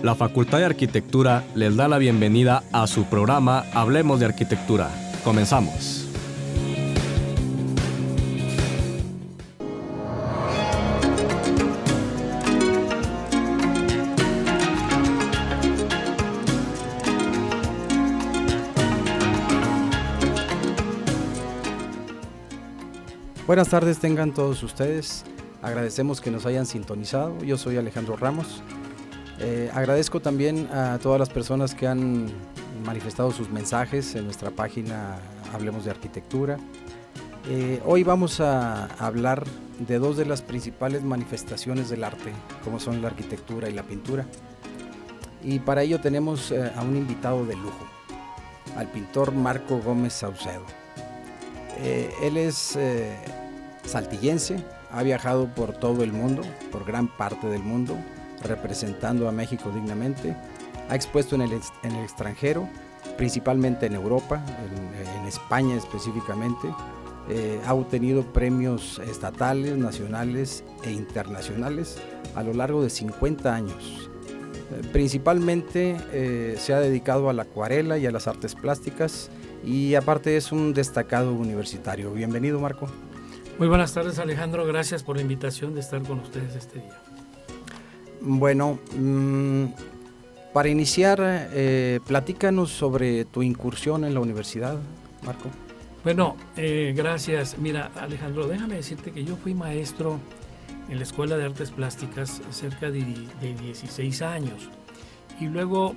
La Facultad de Arquitectura les da la bienvenida a su programa Hablemos de Arquitectura. Comenzamos. Buenas tardes tengan todos ustedes, agradecemos que nos hayan sintonizado, yo soy Alejandro Ramos, agradezco también a todas las personas que han manifestado sus mensajes en nuestra página Hablemos de Arquitectura. Hoy vamos a hablar de dos de las principales manifestaciones del arte, como son la arquitectura y la pintura, y para ello tenemos a un invitado de lujo, al pintor Marco Gómez Saucedo. Él es saltillense, ha viajado por todo el mundo, por gran parte del mundo, representando a México dignamente, ha expuesto en el extranjero, principalmente en Europa, en España específicamente, ha obtenido premios estatales, nacionales e internacionales a lo largo de 50 años. Principalmente se ha dedicado a la acuarela y a las artes plásticas, y aparte es un destacado universitario. Bienvenido, Marco. Muy buenas tardes, Alejandro, gracias por la invitación de estar con ustedes este día. Bueno, para iniciar, platícanos sobre tu incursión en la universidad, Marco. Bueno, gracias. Mira, Alejandro, déjame decirte que yo fui maestro en la Escuela de Artes Plásticas cerca de 16 años, y luego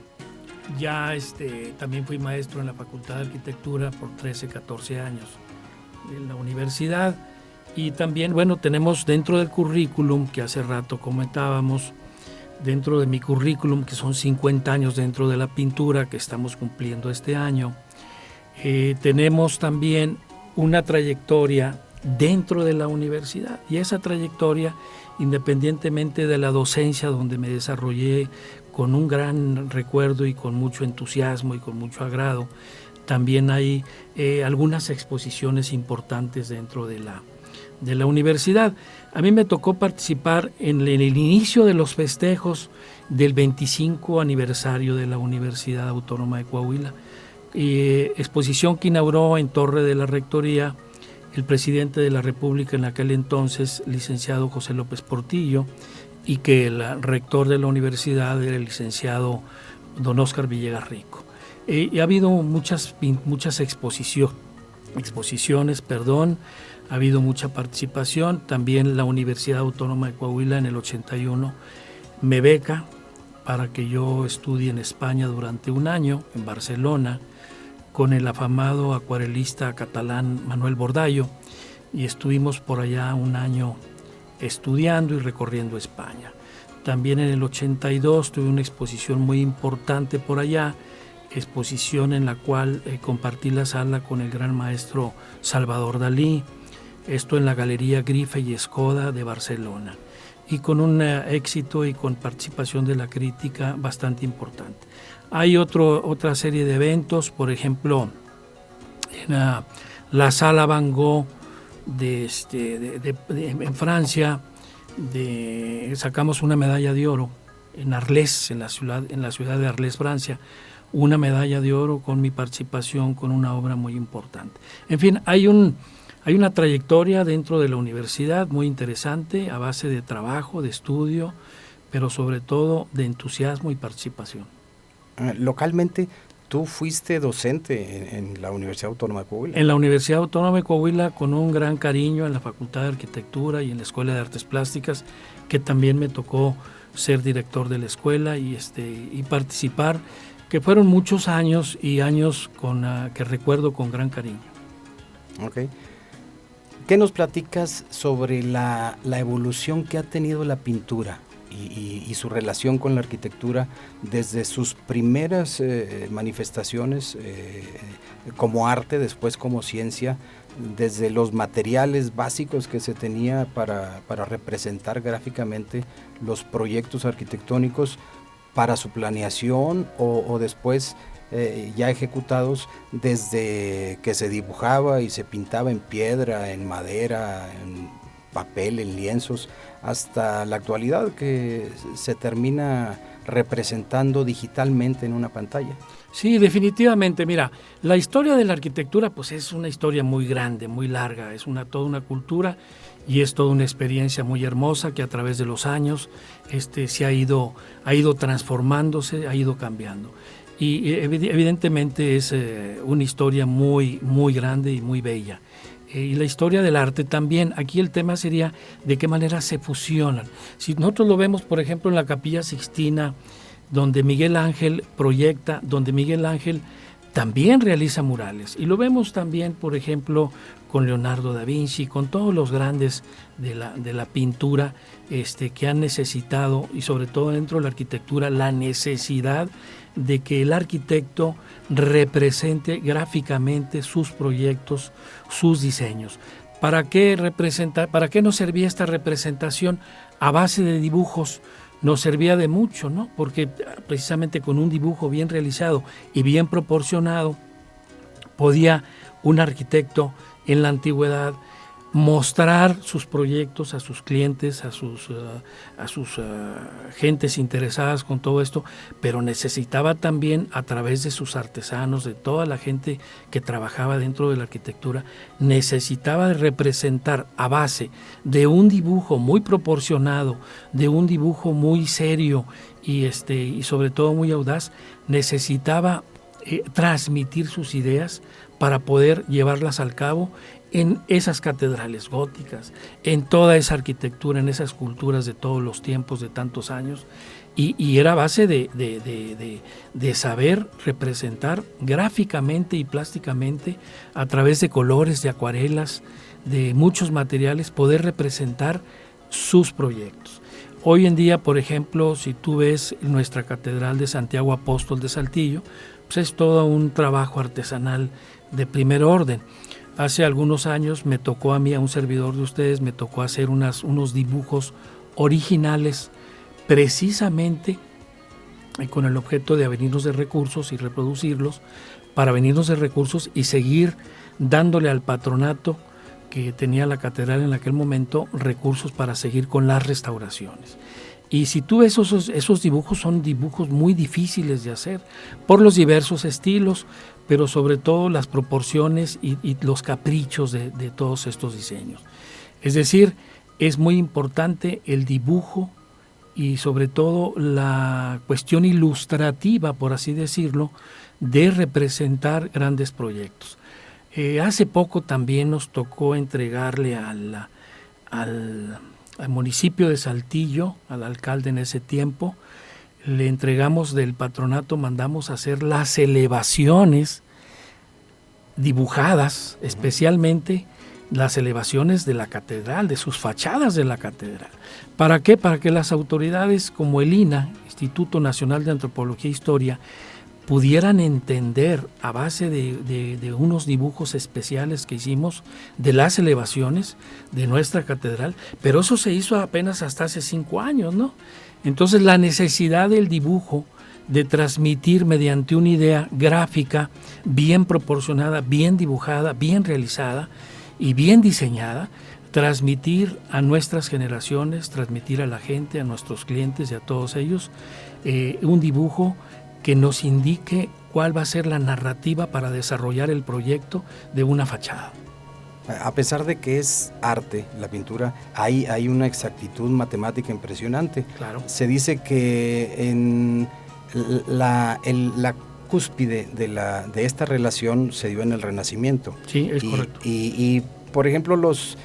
ya también fui maestro en la Facultad de Arquitectura por 13, 14 años en la universidad. Y también, bueno, tenemos dentro del currículum, que hace rato comentábamos, dentro de mi currículum, que son 50 años dentro de la pintura que estamos cumpliendo este año, tenemos también una trayectoria dentro de la universidad. Y esa trayectoria, independientemente de la docencia, donde me desarrollé con un gran recuerdo y con mucho entusiasmo y con mucho agrado, también hay algunas exposiciones importantes dentro de la universidad. A mí me tocó participar en el inicio de los festejos del 25 aniversario de la Universidad Autónoma de Coahuila, exposición que inauguró en Torre de la Rectoría el presidente de la República en aquel entonces, licenciado José López Portillo, y que el rector de la universidad era el licenciado don Óscar Villegas Rico. Y ha habido muchas exposiciones, ha habido mucha participación. También la Universidad Autónoma de Coahuila en el 81 me beca para que yo estudie en España durante un año, en Barcelona, con el afamado acuarelista catalán Manuel Bordallo, y estuvimos por allá un año estudiando y recorriendo España. También en el 82 tuve una exposición muy importante por allá, exposición en la cual compartí la sala con el gran maestro Salvador Dalí, esto en la Galería Grife y Escoda de Barcelona, y con un éxito y con participación de la crítica bastante importante. Hay otra serie de eventos, por ejemplo, en la Sala Van Gogh en Francia, sacamos una medalla de oro en Arles, en la ciudad de Arles, Francia, una medalla de oro con mi participación con una obra muy importante. En fin, hay una trayectoria dentro de la universidad muy interesante, a base de trabajo, de estudio, pero sobre todo de entusiasmo y participación. Localmente, ¿tú fuiste docente en la Universidad Autónoma de Coahuila? En la Universidad Autónoma de Coahuila, con un gran cariño en la Facultad de Arquitectura y en la Escuela de Artes Plásticas, que también me tocó ser director de la escuela y participar, que fueron muchos años y años que recuerdo con gran cariño. Okay. ¿Qué nos platicas sobre la evolución que ha tenido la pintura y su relación con la arquitectura desde sus primeras manifestaciones como arte, después como ciencia, desde los materiales básicos que se tenía para representar gráficamente los proyectos arquitectónicos para su planeación o después ya ejecutados, desde que se dibujaba y se pintaba en piedra, en madera, en papel, en lienzos, hasta la actualidad, que se termina representando digitalmente en una pantalla. Sí, definitivamente. Mira, la historia de la arquitectura pues es una historia muy grande, muy larga, es toda una cultura y es toda una experiencia muy hermosa que a través de los años se ha ido transformándose, ha ido cambiando. Y evidentemente es una historia muy, muy grande y muy bella. Y la historia del arte también. Aquí el tema sería de qué manera se fusionan. Si nosotros lo vemos, por ejemplo, en la Capilla Sixtina, donde Miguel Ángel proyecta, donde Miguel Ángel también realiza murales. Y lo vemos también, por ejemplo, con Leonardo da Vinci, con todos los grandes de la pintura que han necesitado, y sobre todo dentro de la arquitectura, la necesidad de que el arquitecto represente gráficamente sus proyectos, sus diseños. ¿Para qué nos servía esta representación a base de dibujos? Nos servía de mucho, ¿no? Porque precisamente con un dibujo bien realizado y bien proporcionado podía un arquitecto en la antigüedad mostrar sus proyectos a sus clientes, a sus gentes interesadas con todo esto, pero necesitaba también, a través de sus artesanos, de toda la gente que trabajaba dentro de la arquitectura, necesitaba representar a base de un dibujo muy proporcionado, de un dibujo muy serio y sobre todo muy audaz, necesitaba transmitir sus ideas para poder llevarlas al cabo en esas catedrales góticas, en toda esa arquitectura, en esas culturas de todos los tiempos, de tantos años, y era base de saber representar gráficamente y plásticamente, a través de colores, de acuarelas, de muchos materiales, poder representar sus proyectos. Hoy en día, por ejemplo, si tú ves nuestra Catedral de Santiago Apóstol de Saltillo, pues es todo un trabajo artesanal de primer orden. Hace algunos años me tocó a mí, a un servidor de ustedes, me tocó hacer unos dibujos originales, precisamente con el objeto de avenirnos de recursos y reproducirlos, para avenirnos de recursos y seguir dándole al patronato que tenía la catedral en aquel momento recursos para seguir con las restauraciones. Y si tú ves esos dibujos, son dibujos muy difíciles de hacer por los diversos estilos, pero sobre todo las proporciones y los caprichos de todos estos diseños. Es decir, es muy importante el dibujo y sobre todo la cuestión ilustrativa, por así decirlo, de representar grandes proyectos. Hace poco también nos tocó entregarle al municipio de Saltillo, al alcalde en ese tiempo, le entregamos del patronato, mandamos a hacer las elevaciones dibujadas, especialmente las elevaciones de la catedral, de sus fachadas de la catedral. ¿Para qué? Para que las autoridades como el INAH, Instituto Nacional de Antropología e Historia, pudieran entender a base de unos dibujos especiales que hicimos de las elevaciones de nuestra catedral, pero eso se hizo apenas hasta hace 5 años, ¿no? Entonces la necesidad del dibujo, de transmitir mediante una idea gráfica bien proporcionada, bien dibujada, bien realizada y bien diseñada, transmitir a nuestras generaciones, transmitir a la gente, a nuestros clientes y a todos ellos un dibujo que nos indique cuál va a ser la narrativa para desarrollar el proyecto de una fachada. A pesar de que es arte, la pintura, hay una exactitud matemática impresionante. Claro. Se dice que en la cúspide de esta relación se dio en el Renacimiento. Sí, es correcto. Y por ejemplo, los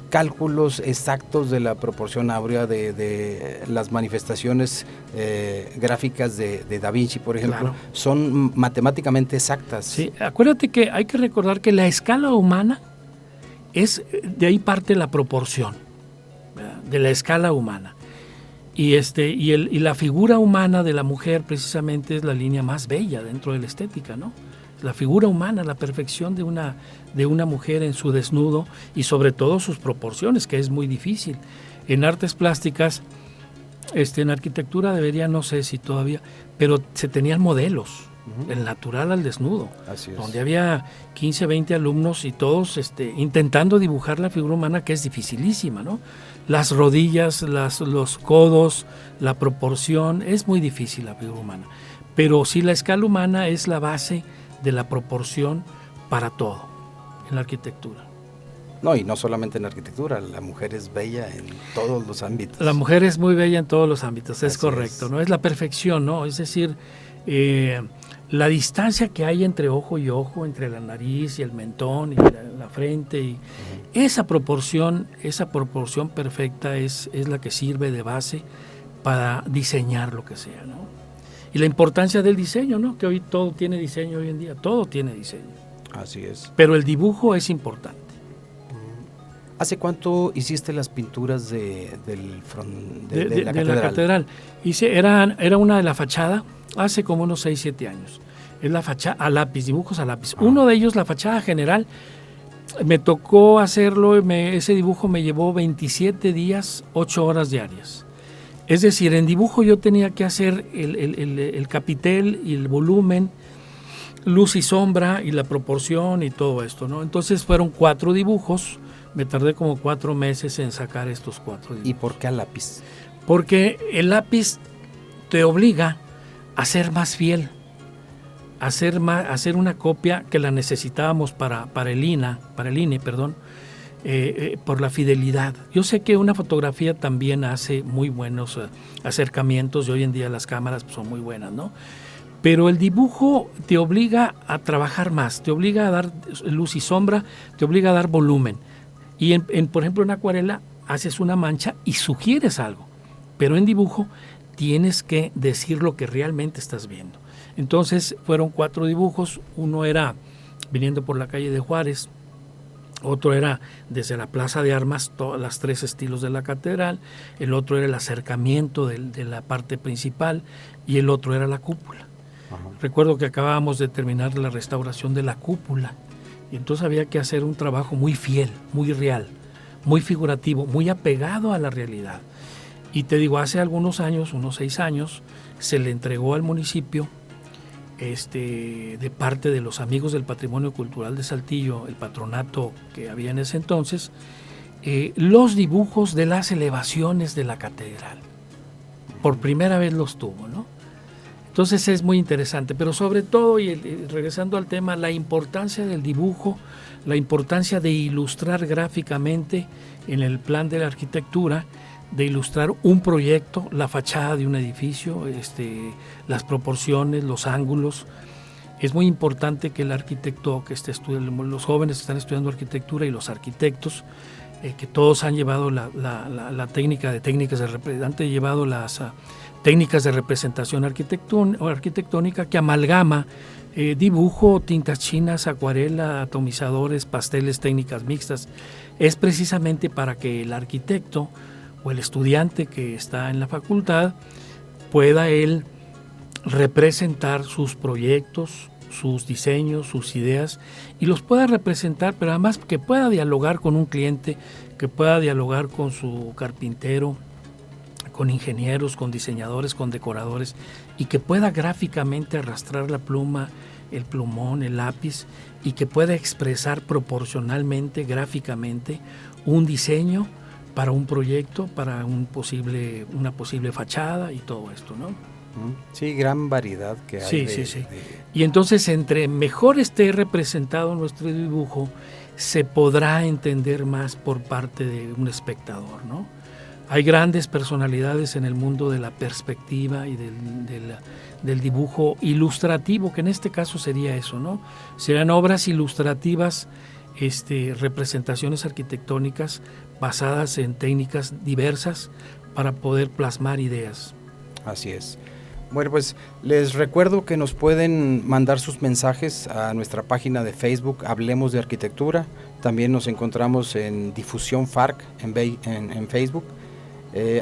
cálculos exactos de la proporción áurea de las manifestaciones gráficas de Da Vinci, por ejemplo, claro, son matemáticamente exactas. Sí, acuérdate que hay que recordar que la escala humana de ahí parte la proporción, ¿verdad?, de la escala humana. Y la figura humana de la mujer precisamente es la línea más bella dentro de la estética, ¿no? La figura humana, la perfección de una mujer en su desnudo y sobre todo sus proporciones, que es muy difícil. En artes plásticas, en arquitectura debería, no sé si todavía, pero se tenían modelos, el natural al desnudo, así es, donde había 15, 20 alumnos y todos intentando dibujar la figura humana, que es dificilísima, ¿no? las rodillas, los codos, la proporción, es muy difícil la figura humana. Pero sí, la escala humana es la base de la proporción para todo en la arquitectura. No, y no solamente en arquitectura, la mujer es bella en todos los ámbitos. La mujer es muy bella en todos los ámbitos, es Así correcto, es. ¿no? Es la perfección, ¿no? Es decir, la distancia que hay entre ojo y ojo, entre la nariz y el mentón y la frente, y esa proporción perfecta es la que sirve de base para diseñar lo que sea, ¿no? Y la importancia del diseño, ¿no? Que hoy todo tiene diseño hoy en día, todo tiene diseño. Así es. Pero el dibujo es importante. ¿Hace cuánto hiciste las pinturas de la de catedral? la catedral. Era una de la fachada hace como unos 6, 7 años. Es la fachada a lápiz, dibujos a lápiz. Uno de ellos, la fachada general, me tocó hacerlo, ese dibujo me llevó 27 días, 8 horas diarias. Es decir, en dibujo yo tenía que hacer el capitel y el volumen, luz y sombra y la proporción y todo esto, ¿no? Entonces fueron 4 dibujos. Me tardé como 4 meses en sacar estos 4 dibujos. ¿Y por qué a lápiz? Porque el lápiz te obliga a ser más fiel, a hacer una copia que la necesitábamos para el INE, por la fidelidad. Yo sé que una fotografía también hace muy buenos acercamientos y hoy en día las cámaras son muy buenas, ¿no? Pero el dibujo te obliga a trabajar más, te obliga a dar luz y sombra, te obliga a dar volumen. Y por ejemplo, en acuarela haces una mancha y sugieres algo, pero en dibujo tienes que decir lo que realmente estás viendo. Entonces fueron 4 dibujos, uno era viniendo por la calle de Juárez, otro era desde la Plaza de Armas, todas las 3 estilos de la catedral, el otro era el acercamiento de la parte principal y el otro era la cúpula. Ajá. Recuerdo que acabábamos de terminar la restauración de la cúpula. Y entonces había que hacer un trabajo muy fiel, muy real, muy figurativo, muy apegado a la realidad. Y te digo, hace algunos años, unos 6 años, se le entregó al municipio, de parte de los amigos del Patrimonio Cultural de Saltillo, el patronato que había en ese entonces, los dibujos de las elevaciones de la catedral. Por primera vez los tuvo, ¿no? Entonces es muy interesante, pero sobre todo, y regresando al tema, la importancia del dibujo, la importancia de ilustrar gráficamente en el plan de la arquitectura, de ilustrar un proyecto, la fachada de un edificio, las proporciones, los ángulos. Es muy importante que el arquitecto que esté estudiando, los jóvenes que están estudiando arquitectura y los arquitectos, que todos han llevado la técnicas de llevado las técnicas de representación arquitectónica que amalgama dibujo, tintas chinas, acuarela, atomizadores, pasteles, técnicas mixtas. Es precisamente para que el arquitecto o el estudiante que está en la facultad pueda él representar sus proyectos, sus diseños, sus ideas, y los pueda representar, pero además que pueda dialogar con un cliente, que pueda dialogar con su carpintero, con ingenieros, con diseñadores, con decoradores, y que pueda gráficamente arrastrar la pluma, el plumón, el lápiz, y que pueda expresar proporcionalmente, gráficamente, un diseño para un proyecto, para una posible fachada y todo esto, ¿no? Sí, gran variedad que hay. Sí. Y entonces, entre mejor esté representado nuestro dibujo, se podrá entender más por parte de un espectador, ¿no? Hay grandes personalidades en el mundo de la perspectiva y del dibujo ilustrativo, que en este caso sería eso, ¿no? Serán obras ilustrativas, representaciones arquitectónicas basadas en técnicas diversas para poder plasmar ideas. Así es. Bueno, pues les recuerdo que nos pueden mandar sus mensajes a nuestra página de Facebook, Hablemos de Arquitectura. También nos encontramos en Difusión FARC en Facebook.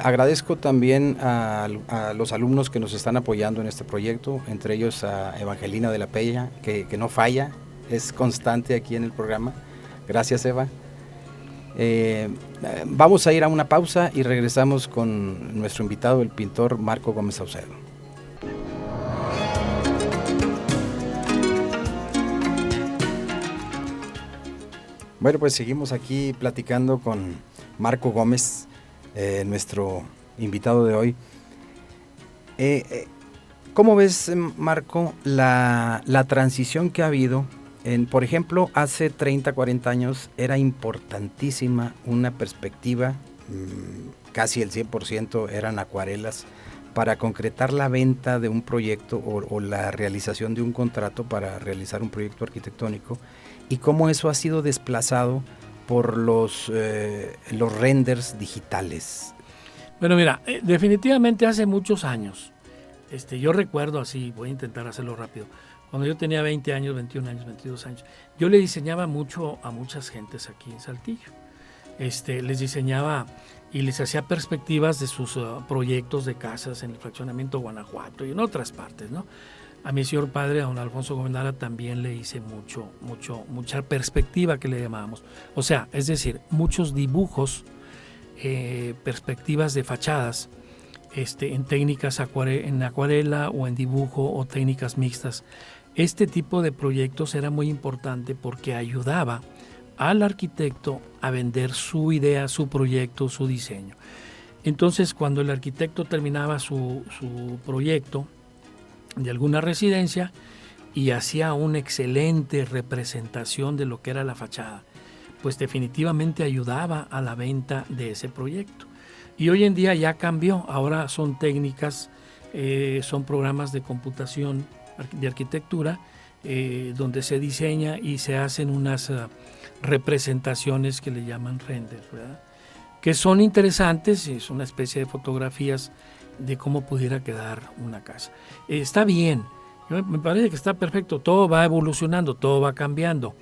Agradezco también a los alumnos que nos están apoyando en este proyecto, entre ellos a Evangelina de la Peña, que no falla, es constante aquí en el programa. Gracias, Eva. Vamos a ir a una pausa y regresamos con nuestro invitado, el pintor Marco Gómez Saucedo. Bueno, pues seguimos aquí platicando con Marco Gómez. nuestro invitado de hoy. ¿Cómo ves, Marco, la transición que ha habido? Por ejemplo, hace 30, 40 años era importantísima una perspectiva, casi el 100% eran acuarelas, para concretar la venta de un proyecto o la realización de un contrato para realizar un proyecto arquitectónico, y cómo eso ha sido desplazado por los renders digitales. Bueno, mira, definitivamente hace muchos años, yo recuerdo así, voy a intentar hacerlo rápido, cuando yo tenía 20 años, 21 años, 22 años, yo le diseñaba mucho a muchas gentes aquí en Saltillo. Les diseñaba y les hacía perspectivas de sus proyectos de casas en el fraccionamiento Guanajuato y en otras partes, ¿no? A mi señor padre, a don Alfonso Gomendara, también le hice mucha perspectiva, que le llamábamos. O sea, es decir, muchos dibujos, perspectivas de fachadas, en técnicas en acuarela o en dibujo o técnicas mixtas. Este tipo de proyectos era muy importante porque ayudaba al arquitecto a vender su idea, su proyecto, su diseño. Entonces, cuando el arquitecto terminaba su proyecto de alguna residencia y hacía una excelente representación de lo que era la fachada, pues definitivamente ayudaba a la venta de ese proyecto. Y hoy en día ya cambió, ahora son técnicas, son programas de computación de arquitectura, donde se diseña y se hacen unas representaciones que le llaman renders, ¿verdad? Que son interesantes, es una especie de fotografías de cómo pudiera quedar una casa. Está bien, me parece que está perfecto, todo va evolucionando, todo va cambiando.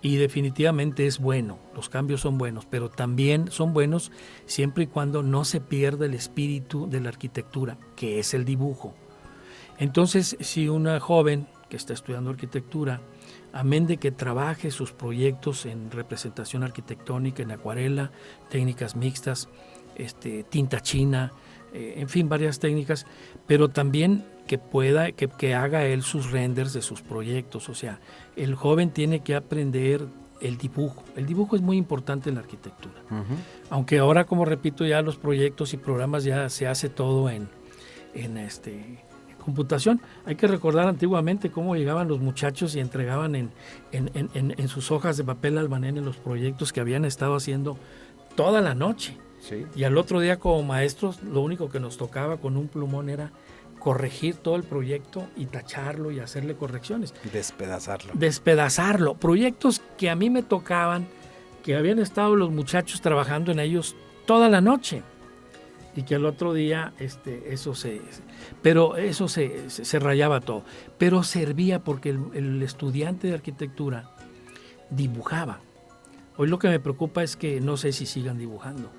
Y definitivamente es bueno, los cambios son buenos, pero también son buenos siempre y cuando no se pierda el espíritu de la arquitectura, que es el dibujo. Entonces, si una joven que está estudiando arquitectura, amén de que trabaje sus proyectos en representación arquitectónica, en acuarela, técnicas mixtas, tinta china, en fin, varias técnicas, pero también que haga él sus renders de sus proyectos. O sea, el joven tiene que aprender el dibujo. El dibujo es muy importante en la arquitectura. Uh-huh. Aunque ahora, como repito, ya los proyectos y programas ya se hace todo en computación. Hay que recordar antiguamente cómo llegaban los muchachos y entregaban en sus hojas de papel albanén en los proyectos que habían estado haciendo toda la noche. Sí. Y al otro día, como maestros, lo único que nos tocaba con un plumón era corregir todo el proyecto y tacharlo y hacerle correcciones. Despedazarlo. Proyectos que a mí me tocaban, que habían estado los muchachos trabajando en ellos toda la noche. Y que al otro día eso se rayaba todo. Pero servía porque el estudiante de arquitectura dibujaba. Hoy lo que me preocupa es que no sé si sigan dibujando.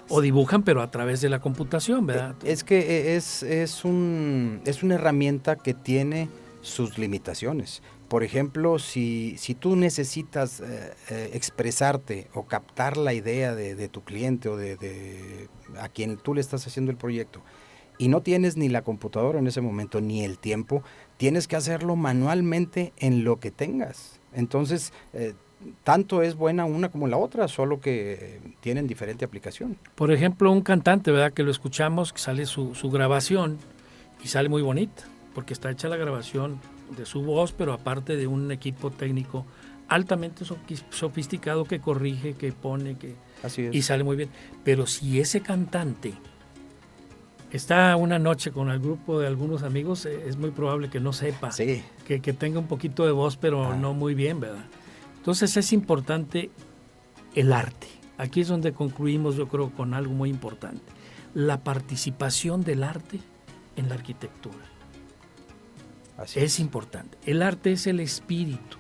O dibujan, pero a través de la computación, ¿verdad? Es que es una herramienta que tiene sus limitaciones. Por ejemplo, si tú necesitas expresarte o captar la idea de tu cliente o de a quien tú le estás haciendo el proyecto, y no tienes ni la computadora en ese momento, ni el tiempo, tienes que hacerlo manualmente en lo que tengas. Entonces, tanto es buena una como la otra, solo que tienen diferente aplicación. Por ejemplo, un cantante, ¿verdad? Que lo escuchamos, que sale su grabación y sale muy bonita, porque está hecha la grabación de su voz, pero aparte de un equipo técnico altamente sofisticado que corrige, que pone, Así es. Y sale muy bien. Pero si ese cantante está una noche con el grupo de algunos amigos, es muy probable que no sepa, sí, que tenga un poquito de voz, pero no muy bien, ¿verdad? Entonces es importante el arte. Aquí es donde concluimos, yo creo, con algo muy importante. La participación del arte en la arquitectura. Así es importante. El arte es el espíritu,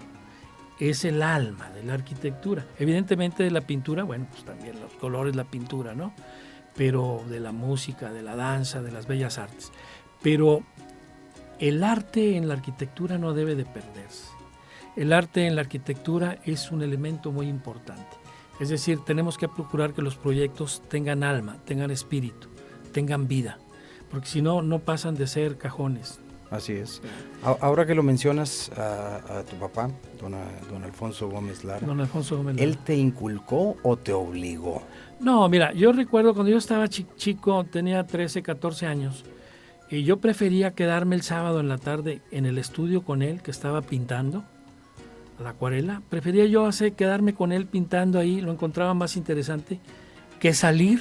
es el alma de la arquitectura. Evidentemente de la pintura, bueno, pues también los colores, la pintura, ¿no? Pero de la música, de la danza, de las bellas artes. Pero el arte en la arquitectura no debe de perderse. El arte en la arquitectura es un elemento muy importante. Es decir, tenemos que procurar que los proyectos tengan alma, tengan espíritu, tengan vida, porque si no, no pasan de ser cajones, Así es. Ahora que lo mencionas a tu papá, don Alfonso Gómez Lara, Don Alfonso Gómez Lara. ¿Él te inculcó o te obligó? No, mira, yo recuerdo cuando yo estaba chico, tenía 13, 14 años, y yo prefería quedarme el sábado en la tarde en el estudio con él, que estaba pintando a la acuarela. Prefería yo quedarme con él pintando ahí, lo encontraba más interesante que salir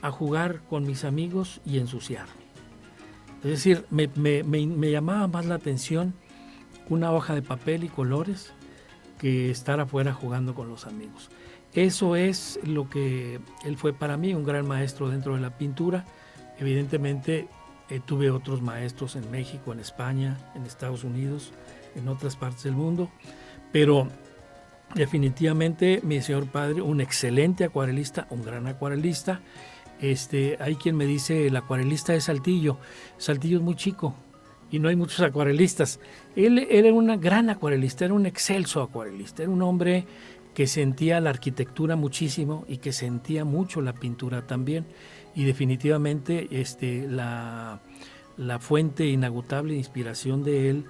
a jugar con mis amigos y ensuciarme. Es decir, me llamaba más la atención una hoja de papel y colores que estar afuera jugando con los amigos. Eso es lo que él fue para mí, un gran maestro dentro de la pintura. Evidentemente tuve otros maestros en México, en España, en Estados Unidos, en otras partes del mundo, pero definitivamente mi señor padre, un excelente acuarelista, un gran acuarelista. Hay quien me dice el acuarelista de Saltillo. Saltillo es muy chico y no hay muchos acuarelistas. Él era un gran acuarelista, era un excelso acuarelista, era un hombre que sentía la arquitectura muchísimo y que sentía mucho la pintura también. Y definitivamente la fuente inagotable de inspiración de él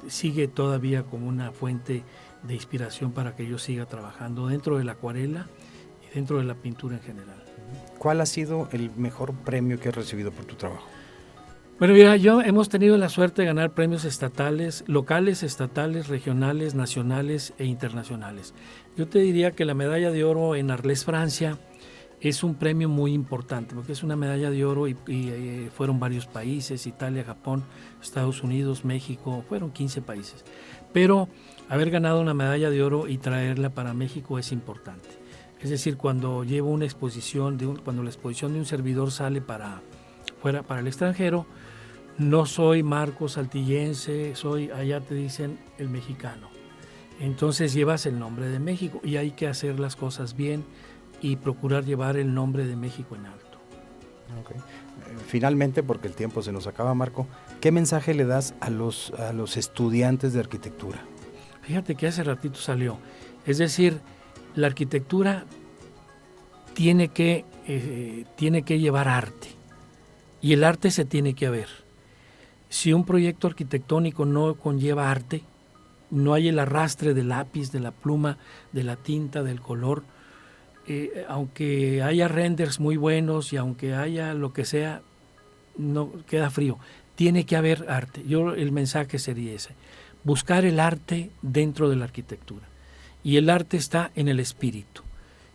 sigue todavía como una fuente de inspiración para que yo siga trabajando dentro de la acuarela y dentro de la pintura en general. ¿Cuál ha sido el mejor premio que has recibido por tu trabajo? Bueno, mira, hemos tenido la suerte de ganar premios estatales, locales, estatales, regionales, nacionales e internacionales. Yo te diría que la medalla de oro en Arles, Francia, es un premio muy importante, porque es una medalla de oro y fueron varios países, Italia, Japón, Estados Unidos, México, fueron 15 países. Pero haber ganado una medalla de oro y traerla para México es importante. Es decir, cuando llevo una exposición, cuando la exposición de un servidor sale para el extranjero, no soy Marcos saltillense, allá te dicen el mexicano. Entonces llevas el nombre de México y hay que hacer las cosas bien y procurar llevar el nombre de México en alto. Okay. Finalmente, porque el tiempo se nos acaba, Marco, ¿qué mensaje le das a los estudiantes de arquitectura? Fíjate que hace ratito salió. Es decir, la arquitectura tiene que llevar arte y el arte se tiene que ver. Si un proyecto arquitectónico no conlleva arte, no hay el arrastre del lápiz, de la pluma, de la tinta, del color, aunque haya renders muy buenos y aunque haya lo que sea, no queda frío. Tiene que haber arte. El mensaje sería ese: buscar el arte dentro de la arquitectura. Y el arte está en el espíritu.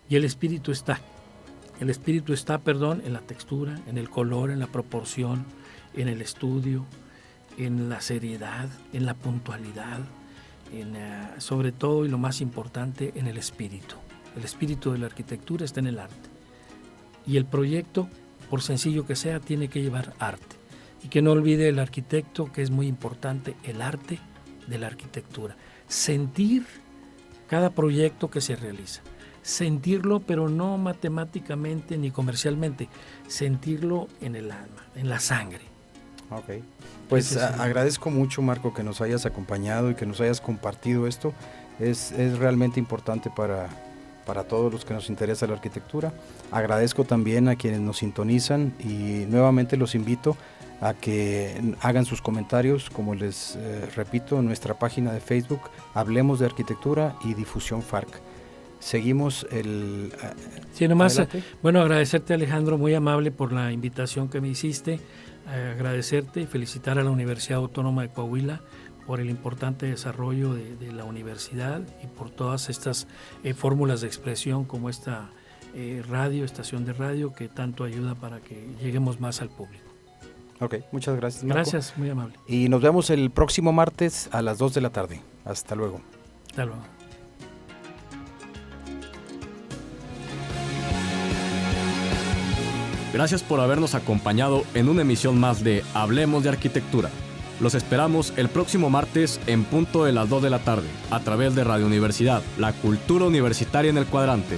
Y el espíritu está en la textura, en el color, en la proporción, en el estudio, en la seriedad, en la puntualidad, sobre todo y lo más importante, en el espíritu. El espíritu de la arquitectura está en el arte. Y el proyecto, por sencillo que sea, tiene que llevar arte. Y que no olvide el arquitecto, que es muy importante, el arte de la arquitectura. Sentir cada proyecto que se realiza. Sentirlo, pero no matemáticamente ni comercialmente. Sentirlo en el alma, en la sangre. Ok. Pues agradezco mucho, Marco, que nos hayas acompañado y que nos hayas compartido esto. Es realmente importante para todos los que nos interesa la arquitectura. Agradezco también a quienes nos sintonizan y nuevamente los invito a que hagan sus comentarios, como les repito, en nuestra página de Facebook, Hablemos de Arquitectura y Difusión FARC. Seguimos Sí, nomás, bueno, agradecerte, Alejandro, muy amable por la invitación que me hiciste, agradecerte y felicitar a la Universidad Autónoma de Coahuila por el importante desarrollo de la universidad y por todas estas fórmulas de expresión como esta estación de radio, que tanto ayuda para que lleguemos más al público. Ok, muchas gracias, Marco. Gracias, muy amable. Y nos vemos el próximo martes a las 2 de la tarde. Hasta luego. Hasta luego. Gracias por habernos acompañado en una emisión más de Hablemos de Arquitectura. Los esperamos el próximo martes en punto de las 2 de la tarde, a través de Radio Universidad, la cultura universitaria en el cuadrante.